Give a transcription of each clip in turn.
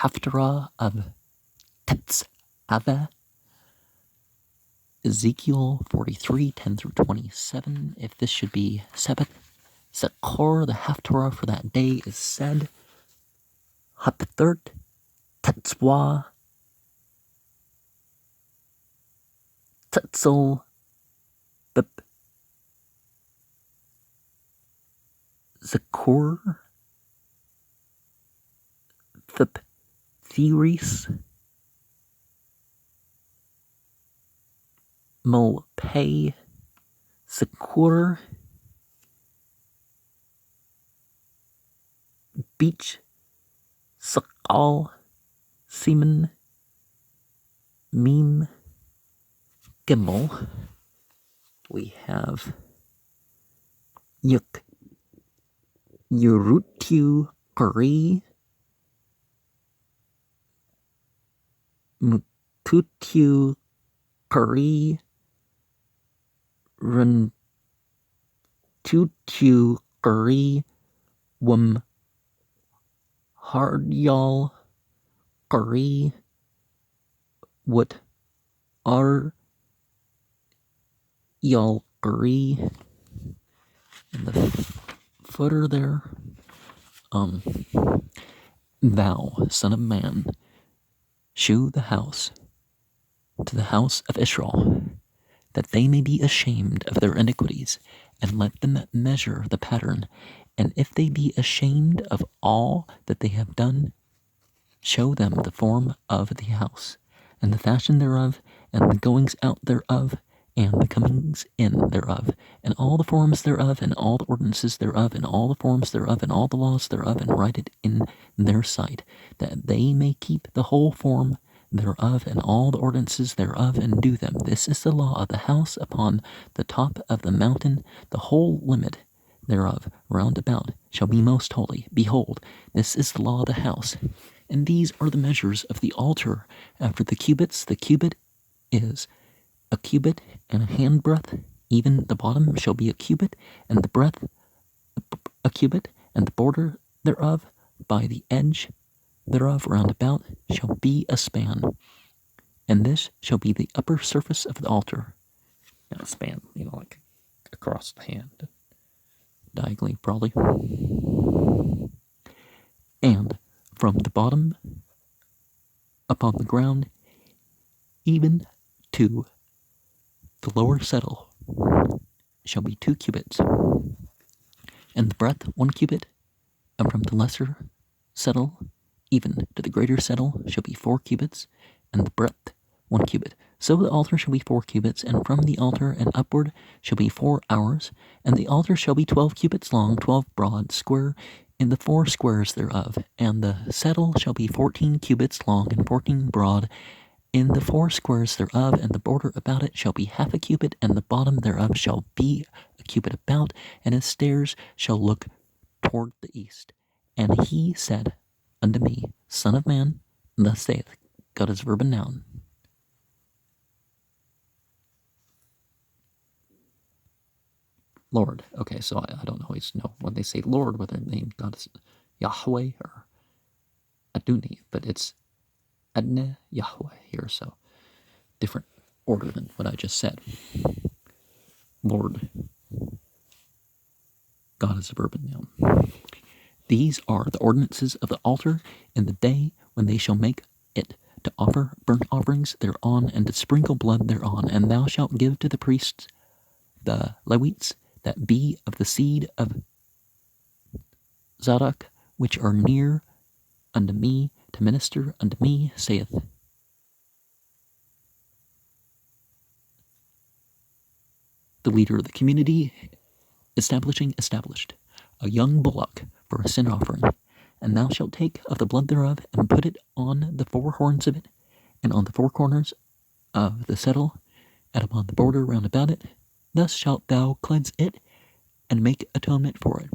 Haftarah of Tetzave, Ezekiel 43, 10 through 27. If this should be Sabbath, Zakor, the Haftarah for that day is said, Haftarah Tetzave, Tetzel, Bip, Zakor, Thip, Theres, Mulpay, Zakor, Beach, Sakal, Seaman, Meme, Gimel. We have Yuk, Yurutu, Kari, Mututu, Kari, Runtutu, Kari, Wum, Hardyal, Kari, What, Ar, Yal, Kari, and the footer there. Thou, son of man, shew the house to the house of Israel, that they may be ashamed of their iniquities, and let them measure the pattern. And if they be ashamed of all that they have done, show them the form of the house, and the fashion thereof, and the goings out thereof, and the comings in thereof, and all the forms thereof, and all the ordinances thereof, and all the forms thereof, and all the laws thereof, and write it in their sight, that they may keep the whole form thereof, and all the ordinances thereof, and do them. This is the law of the house upon the top of the mountain. The whole limit thereof round about shall be most holy. Behold, this is the law of the house. And these are the measures of the altar after the cubits. The cubit is a cubit and a handbreadth. Even the bottom shall be a cubit, and the breadth a cubit, and the border thereof by the edge thereof round about shall be a span. And this shall be the upper surface of the altar. Now a span, like across the hand. Diagonally, probably. And from the bottom upon the ground, even to the lower settle, shall be 2 cubits, and the breadth 1 cubit, and from the lesser settle even to the greater settle shall be 4 cubits, and the breadth 1 cubit. So the altar shall be 4 cubits, and from the altar and upward shall be 4 hours, and the altar shall be 12 cubits long, 12 broad, square in the 4 squares thereof, and the settle shall be 14 cubits long and 14 broad in the 4 squares thereof, and the border about it shall be half a cubit, and the bottom thereof shall be a cubit about, and its stairs shall look toward the east. And he said unto me, Son of man, thus saith God is verb and noun. Lord. Okay, so I don't always know when they say Lord whether they name God is Yahweh or Aduni, but it's Adne Yahweh here, so different order than what I just said. Lord. God is a verb and noun. These are the ordinances of the altar in the day when they shall make it, to offer burnt offerings thereon, and to sprinkle blood thereon. And thou shalt give to the priests, the Levites, that be of the seed of Zadok, which are near unto me, to minister unto me, saith the leader of the community, established, a young bullock for a sin offering. And thou shalt take of the blood thereof, and put it on the 4 horns of it, and on the 4 corners of the settle, and upon the border round about it. Thus shalt thou cleanse it, and make atonement for it.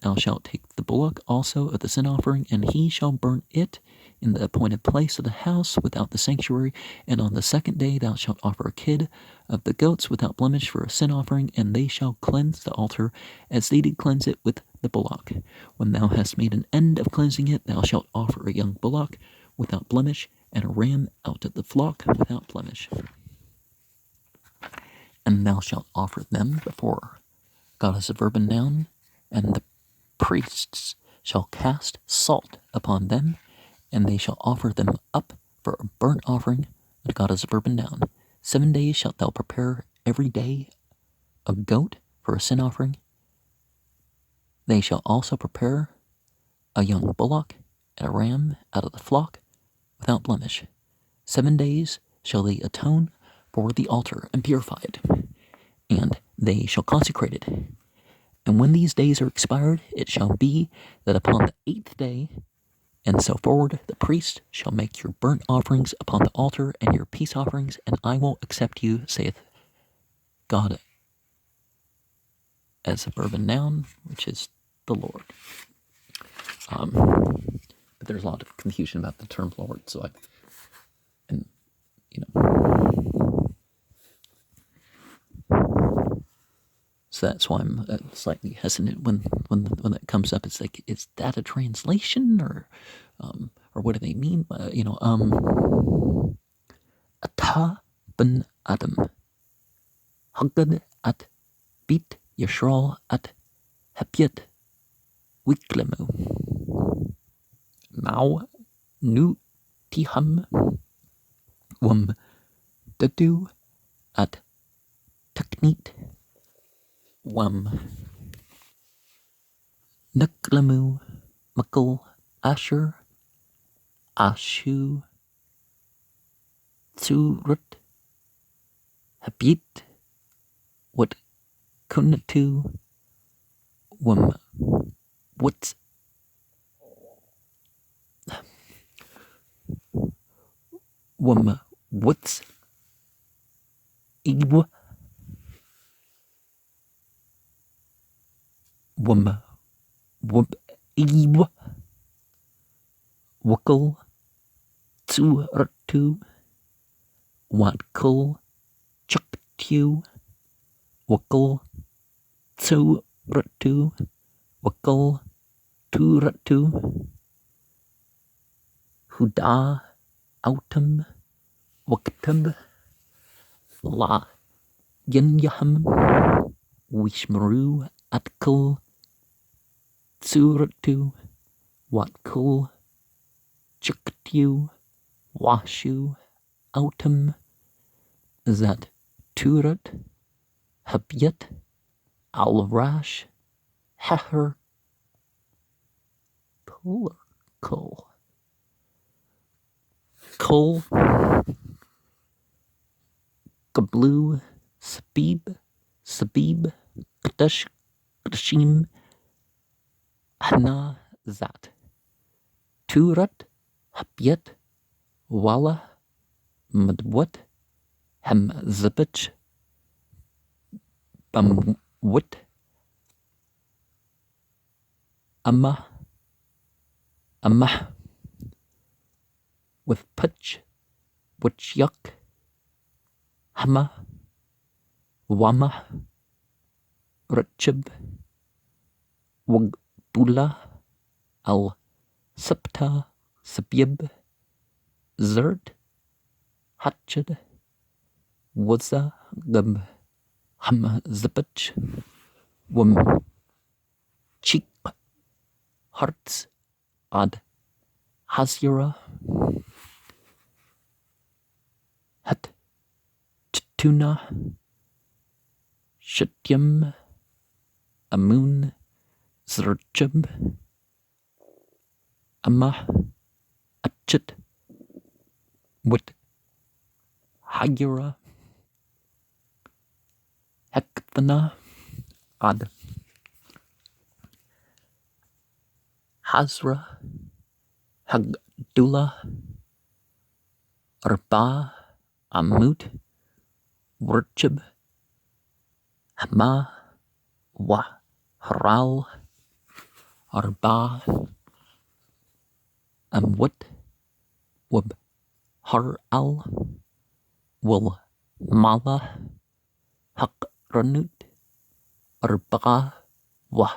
Thou shalt take the bullock also of the sin offering, and he shall burn it in the appointed place of the house without the sanctuary, and on the second day thou shalt offer a kid of the goats without blemish for a sin offering, and they shall cleanse the altar as they did cleanse it with the bullock. When thou hast made an end of cleansing it, thou shalt offer a young bullock without blemish, and a ram out of the flock without blemish. And thou shalt offer them before God as a verb and noun, and the priests shall cast salt upon them, and they shall offer them up for a burnt offering unto God as a verb and noun. 7 days shalt thou prepare every day a goat for a sin offering. They shall also prepare a young bullock and a ram out of the flock without blemish. 7 days shall they atone for the altar and purify it, and they shall consecrate it. And when these days are expired, it shall be that upon the 8th day, and so forward, the priest shall make your burnt offerings upon the altar and your peace offerings, and I will accept you, saith God as a verb and noun, which is the Lord. But there's a lot of confusion about the term Lord, so so that's why I'm slightly hesitant when that comes up. It's like, is that a translation, or what do they mean? Ata ben Adam, Hagad at Bit Yashral at Hapiet Wiklemu, Mao Nu Tiham Wum Dadu at Taknit Wum Nuklamu Mukul Asher Ashu Tsurut Habit What Kunatu Wum What's Wum What's Iwa Wum Wum Iwa Wakal Tsuratu Watkul Chuktu Wakal Tsuratu Wakal Turatu Huda Autumn Waktab La Yanyaham Wishmaru Atkul Tsuratu Watkul Chuktu Washu Autumn Zat Turat Habyat Al-Rash Heher Kul Kablu Sabib Kdash Kdashim Hana Zat Turat Habyat Wala Madwat Hem Zabich Bamwit Amah with Putch Witchyuk Hama Wama Rachib Wagbula Al Sapta Sabib Zert Hatchid Waza Gab Hama Zabich Wum Cheek Hearts Ad Hazira Hat Tuna Shityam Amun Zerchib Amah Achit Wit Hagira Hekthana Ad Hazra Hagdullah Arba Amut Wurchib Hama Wa Haral Arba Amwut wab har al will mala haqranut arba'a wah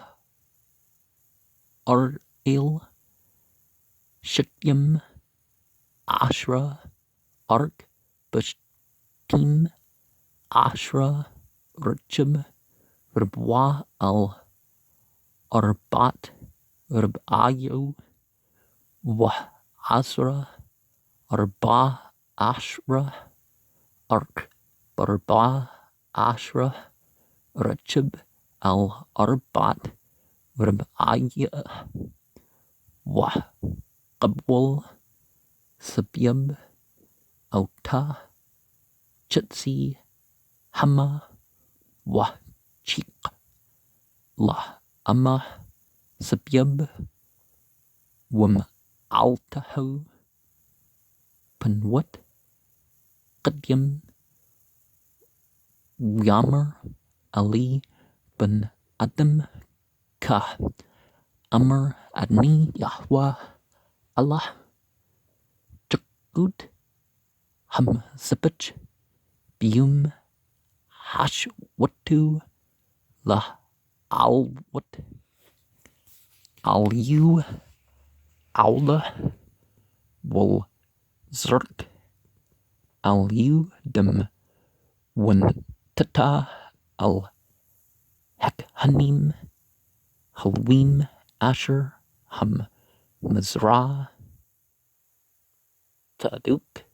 il shityam ashra ark bashtim ashra rachab rabwa al arbat rabayo wah asra arba ashra ark barba ashra rachab al arbat rabaya wah qabwal sabyab auta chitsi hama wah chik lah ama sabyab wam altaho panwat qadyam yamar ali ben adam ka amar adni yahwa allah chakut ham sapach bium hashwatu lah alwat aliu aula wal zirk aliu dem wan tata al hakhanim halwim asher ham mazra taduk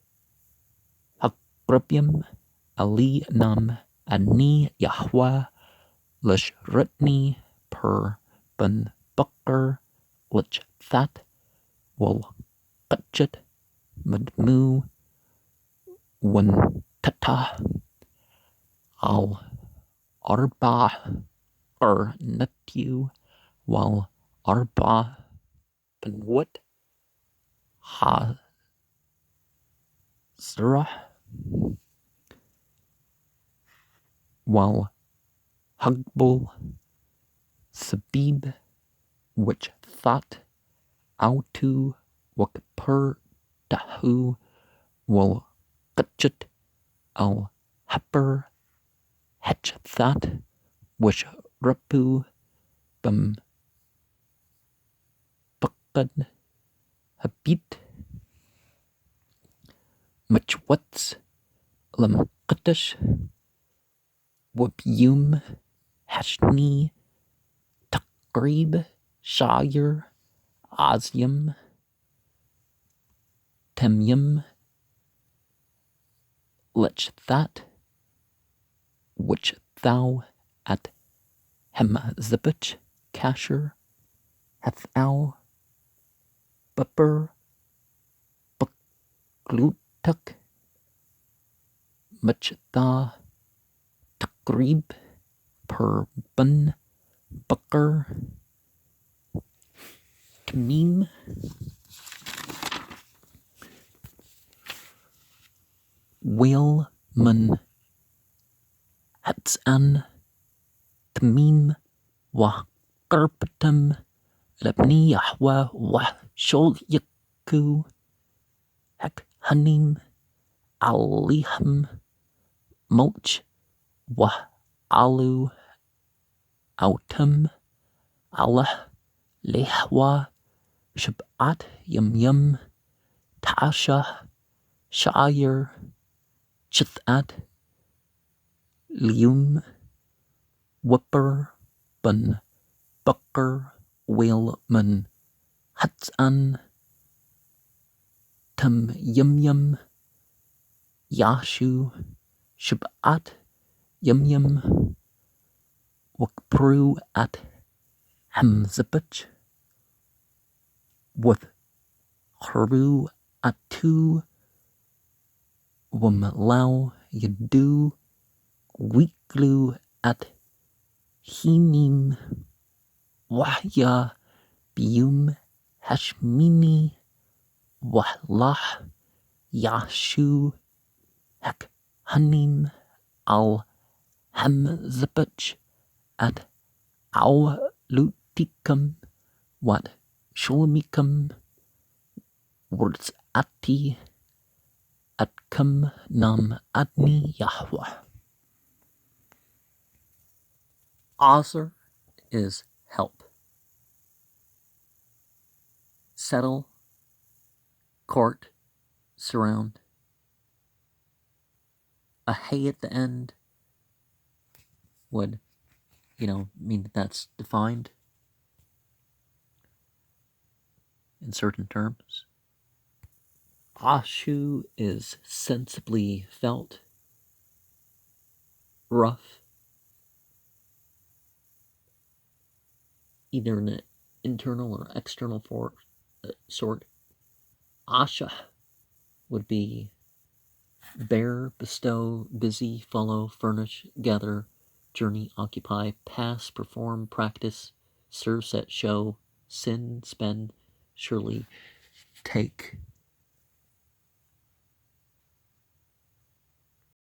hakrabim ali nam ani yahwa lashratni per ben bakar lich that wal qatchet madmu wan tata al arba natyu wal arba benwat ha zrah wal hugbul sabib which thought autu wakper tahu wal qatchet al happer hatch that which rapu bam bakad habit machwats lam qatash wabyum hashni taqrib shayr azyam temyam lich that which thou at hemzabich kasher hath thou bupper baklutak much tha taqrib per bun bakar tamim whale man hatsan tamim wa qarpatam labni yahwa wa shol yaku hak hanim aliham mulch wa alu autum Allah lehwa shabat yum tasha shayr chithat lium whipper bun bucker whaleman hatsan tam yum yashu shabat yum wakpru at hamzabach with haru atu wamlau yadu weeklu at hinim wahya bium hashmini wahlah yashu hak hanim al hamzabach at awlutikam wat sholmikam Words ati atkum nam adni Yahweh. Aser is help. Settle, court, surround. A hey at the end would, mean that that's defined in certain terms. Ashu is sensibly felt, rough, either in an internal or external sort. Asha would be bear, bestow, busy, follow, furnish, gather, journey, occupy, pass, perform, practice, serve, set, show, sin, spend, surely, take,